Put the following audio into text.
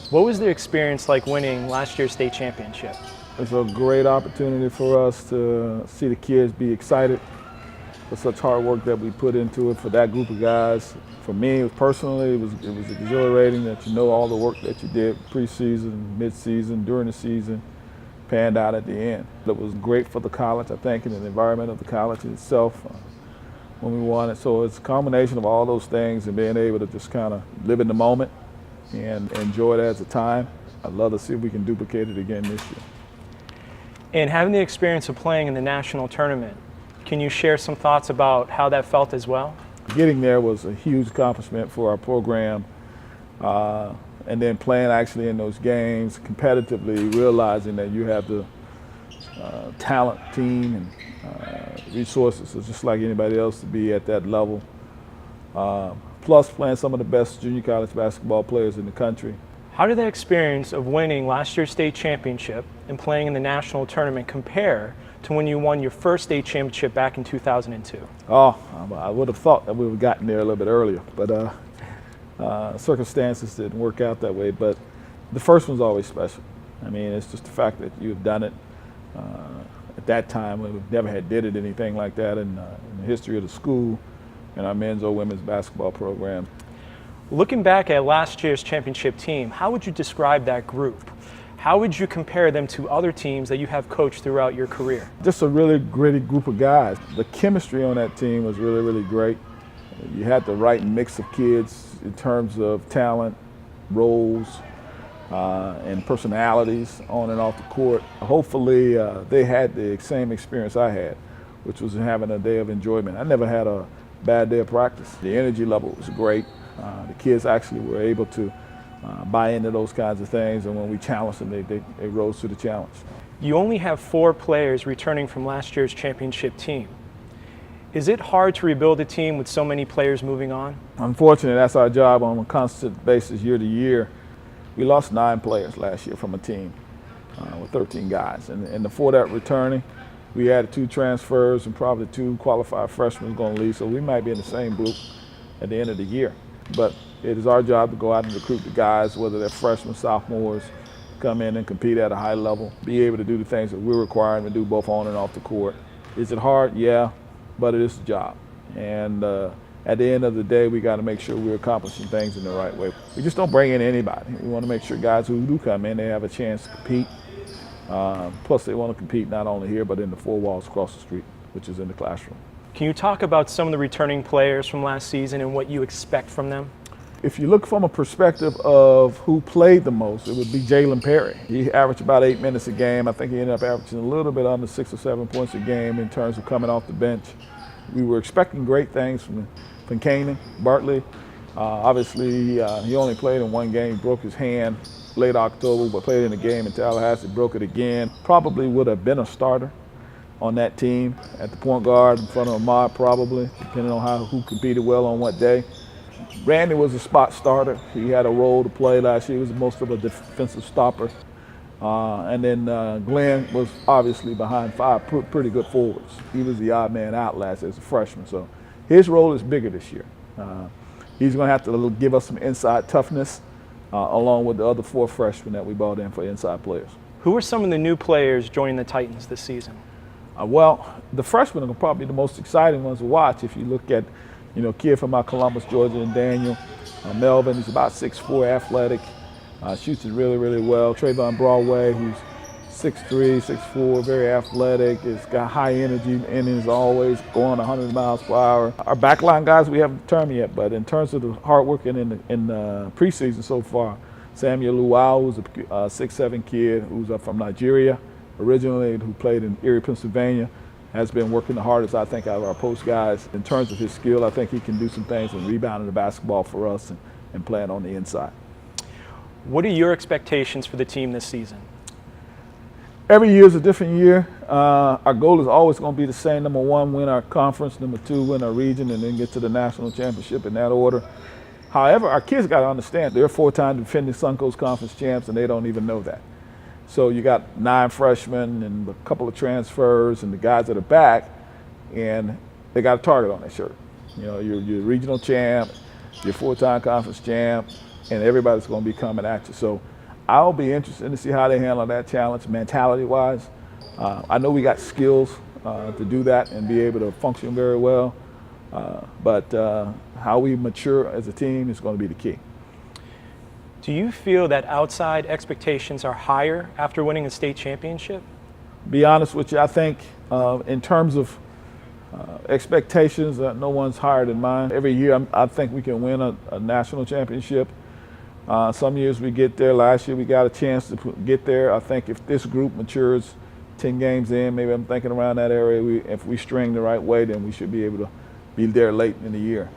What was the experience like winning last year's state championship? It's a great opportunity for us to see the kids be excited for such hard work that we put into it for that group of guys. For me, personally, it was exhilarating that you know all the work that you did preseason, mid-season, during the season, panned out at the end. It was great for the college, I think, and the environment of the college itself when we won it. So it's a combination of all those things and being able to just kind of live in the moment and enjoy it as a time. I'd love to see if we can duplicate it again this year. And having the experience of playing in the national tournament, can you share some thoughts about how that felt as well? Getting there was a huge accomplishment for our program. And then playing actually in those games competitively, realizing that you have the talent, team, and resources, it's just like anybody else to be at that level. Plus playing some of the best junior college basketball players in the country. How did that experience of winning last year's state championship and playing in the national tournament compare to when you won your first state championship back in 2002? Oh, I would have thought that we would have gotten there a little bit earlier, but circumstances didn't work out that way. But the first one's always special. I mean, it's just the fact that you've done it. At that time, we never had did it anything like that in the history of the school and our men's or women's basketball program. Looking back at last year's championship team, how would you describe that group? How would you compare them to other teams that you have coached throughout your career? Just a really gritty group of guys. The chemistry on that team was really, really great. You had the right mix of kids in terms of talent, roles, and personalities on and off the court. Hopefully they had the same experience I had, which was having a day of enjoyment. I never had a bad day of practice. The energy level was great. The kids actually were able to buy into those kinds of things, and when we challenged them, they rose to the challenge. You only have 4 players returning from last year's championship team. Is it hard to rebuild a team with so many players moving on? Unfortunately, that's our job on a constant basis year to year. We lost 9 players last year from a team with 13 guys, and the 4 that returning, we added 2 transfers and probably 2 qualified freshmen going to leave, so we might be in the same group at the end of the year. But it is our job to go out and recruit the guys, whether they're freshmen, sophomores, come in and compete at a high level, be able to do the things that we're requiring to do both on and off the court. Is it hard? Yeah, but it is a job. And at the end of the day, we got to make sure we're accomplishing things in the right way. We just don't bring in anybody. We want to make sure guys who do come in, they have a chance to compete. Plus, they want to compete not only here, but in the 4 walls across the street, which is in the classroom. Can you talk about some of the returning players from last season and what you expect from them? If you look from a perspective of who played the most, it would be Jalen Perry. He averaged about 8 minutes a game. I think he ended up averaging a little bit under 6 or 7 points a game in terms of coming off the bench. We were expecting great things from Canaan, Bartley. Obviously, he only played in 1 game. He broke his hand late October, but played in a game in Tallahassee, broke it again. Probably would have been a starter on that team at the point guard in front of Ahmad, probably, depending on who competed well on what day. Randy was a spot starter. He had a role to play last year. He was most of a defensive stopper. And then Glenn was obviously behind 5 pretty good forwards. He was the odd man out last as a freshman. So his role is bigger this year. He's going to have to give us some inside toughness along with the other 4 freshmen that we brought in for inside players. Who are some of the new players joining the Titans this season? Well, the freshmen are probably the most exciting ones to watch. If you look at, kid from out Columbus, Georgia, and Daniel. Melvin, he's about 6'4", athletic, shoots it really, really well. Trayvon Broadway, who's 6'3", 6'4", very athletic, has got high energy and is always going 100 miles per hour. Our backline guys, we haven't determined yet, but in terms of the hard work in the preseason so far, Samuel Luau, who's a 6'7" kid who's up from Nigeria originally, who played in Erie, Pennsylvania, has been working the hardest, I think, out of our post guys. In terms of his skill, I think he can do some things and rebounding the basketball for us and playing on the inside. What are your expectations for the team this season? Every year is a different year. Our goal is always going to be the same. Number 1, win our conference. Number 2, win our region, and then get to the national championship in that order. However, our kids got to understand they're 4-time defending Suncoast Conference champs, and they don't even know that. So you got 9 freshmen and a couple of transfers and the guys that are back, and they got a target on their shirt. You're regional champ, you're 4-time conference champ, and everybody's going to be coming at you. So I'll be interested to see how they handle that challenge mentality-wise. I know we got skills to do that and be able to function very well, but how we mature as a team is going to be the key. Do you feel that outside expectations are higher after winning a state championship? Be honest with you, I think in terms of expectations, no one's higher than mine. Every year I think we can win a national championship. Some years we get there. Last year we got a chance to get there. I think if this group matures 10 games in, maybe I'm thinking around that area, if we string the right way, then we should be able to be there late in the year.